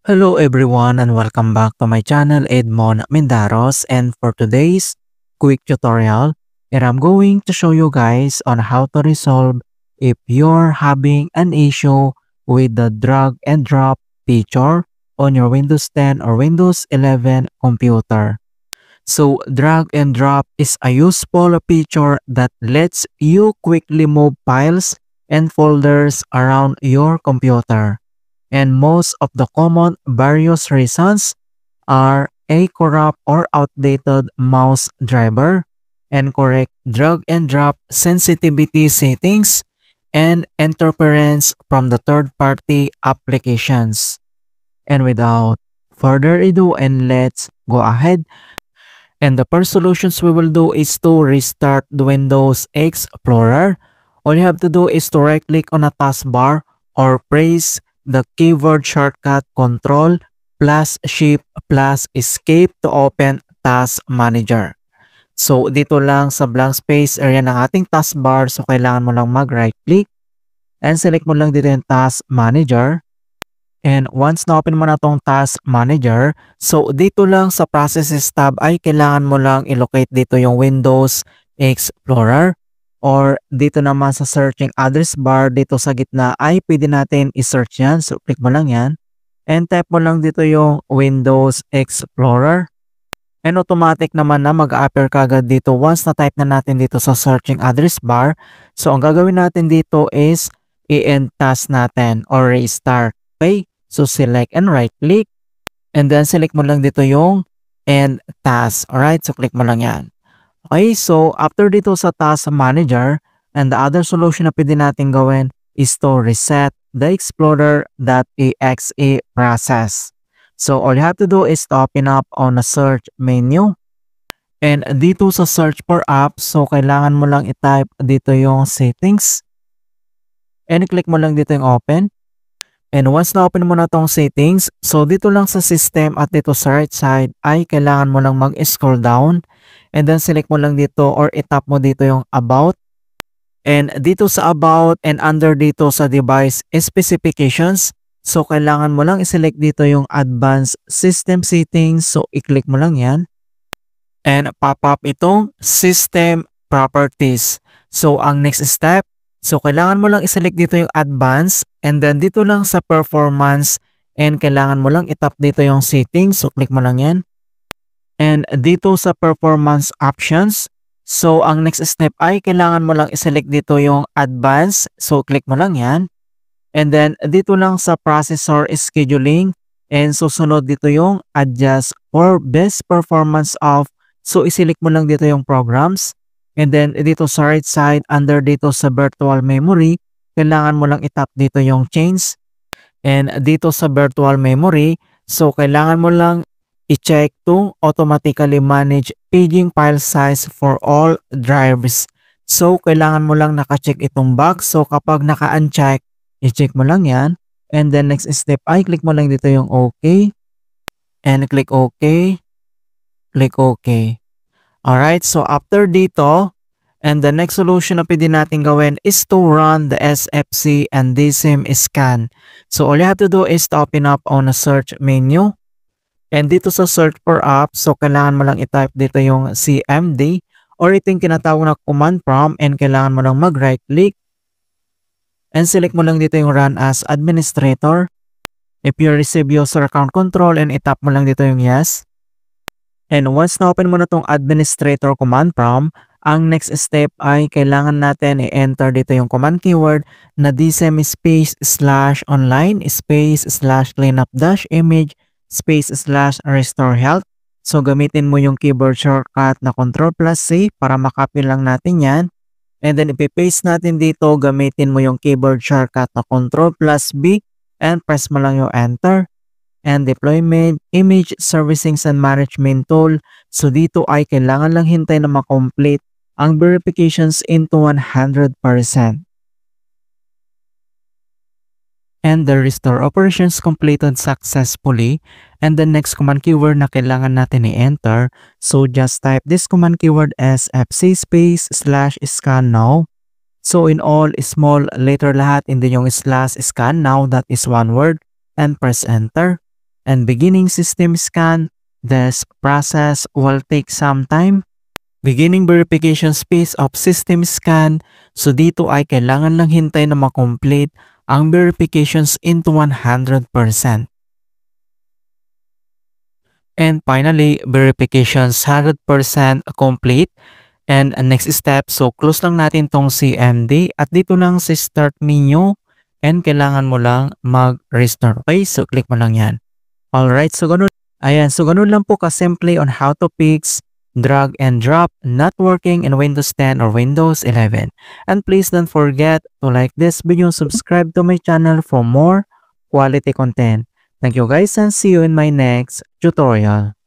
Hello everyone and welcome back to my channel Edmon Mendaros, and for today's quick tutorial, I'm going to show you guys on how to resolve if you're having an issue with the drag and drop feature on your Windows 10 or Windows 11 computer. So drag and drop is a useful feature that lets you quickly move files and folders around your computer. And most of the common various reasons are a corrupt or outdated mouse driver, incorrect drag and drop sensitivity settings, and interference from the third-party applications. And without further ado, and let's go ahead. And the first solutions we will do is to restart the Windows Explorer. All you have to do is to right click on a taskbar or press the keyboard shortcut Control plus Shift plus Escape to open Task Manager. So dito lang sa blank space area ng ating taskbar, so kailangan mo lang mag right click and select mo lang dito yung Task Manager. And once na open mo na tong Task Manager, so dito lang sa Processes tab ay kailangan mo lang i-locate dito yung Windows Explorer. Or dito naman sa searching address bar dito sa gitna ay pwede natin i-search yan. So click mo lang yan and type mo lang dito yung Windows Explorer. And automatic naman na mag-appear kagad dito once na type na natin dito sa searching address bar. So ang gagawin natin dito is i-end task natin or restart. Okay, so select and right click and then select mo lang dito yung end task. Alright, so click mo lang yan. Okay, so after dito sa Task Manager, and the other solution na pwede natin gawin is to reset the Explorer.exe process. So all you have to do is to open up on a search menu. And dito sa search for apps, so kailangan mo lang i-type dito yung settings. And click mo lang dito yung open. And once na open mo na tong settings, so dito lang sa system at dito sa right side ay kailangan mo lang mag-scroll down. And then select mo lang dito or i-tap mo dito yung about. And dito sa about and under dito sa device specifications, so kailangan mo lang i-select dito yung advanced system settings. So i-click mo lang yan. And pop up itong system properties. So ang next step, so kailangan mo lang i-select dito yung advanced and then dito lang sa performance and kailangan mo lang i-tap dito yung settings. So click mo lang yan. And dito sa performance options, so ang next step ay kailangan mo lang i-select dito yung advanced. So click mo lang yan. And then dito lang sa processor scheduling and susunod dito yung adjust for best performance of. So i-select mo lang dito yung programs. And then dito sa right side under dito sa virtual memory, kailangan mo lang i-tap dito yung change. And dito sa virtual memory, so kailangan mo lang i-check to automatically manage paging file size for all drives. So kailangan mo lang naka-check itong box. So kapag naka-uncheck, i-check mo lang yan. And then next step ay click mo lang dito yung OK. And click OK. Click OK. Alright, so after dito, and the next solution na pwede natin gawin is to run the SFC and DSIM scan. So all you have to do is to open up on a search menu. And dito sa search for apps, so kailangan mo lang i-type dito yung CMD or ito yung tinatawag na command prompt and kailangan mo lang mag-right click. And select mo lang dito yung run as administrator. If you receive user account control and i-tap mo lang dito yung yes. And once na open mo na itong administrator command prompt, ang next step ay kailangan natin i-enter dito yung command keyword na dsym space / online space / cleanup - image space / restore health. So gamitin mo yung keyboard shortcut na Control plus C para makopy lang natin yan. And then ipipaste natin dito, gamitin mo yung keyboard shortcut na Control plus B and press mo lang yung enter. And deployment, image servicing and management tool. So dito ay kailangan lang hintay na makomplete ang verifications into 100%. And the restore operations completed successfully. And the next command keyword na kailangan natin i-enter. So just type this command keyword SFC space / scan now. So in all small letter lahat, hindi yung /scan now, that is one word. And press enter. and beginning system scan. This process will take some time. Beginning verification space of system scan. So dito ay kailangan lang hintay na makomplete ang verifications into 100%. And finally, verifications 100% complete. And next step, so close lang natin tong CMD at dito lang sa start menu and kailangan mo lang mag-restore. Okay, so click mo lang yan. Alright, so ganun. Ayan, so ganun lang po ka-simple on how to fix drag and drop not working in Windows 10 or Windows 11. And please don't forget to like this video, subscribe to my channel for more quality content. Thank you guys and see you in my next tutorial.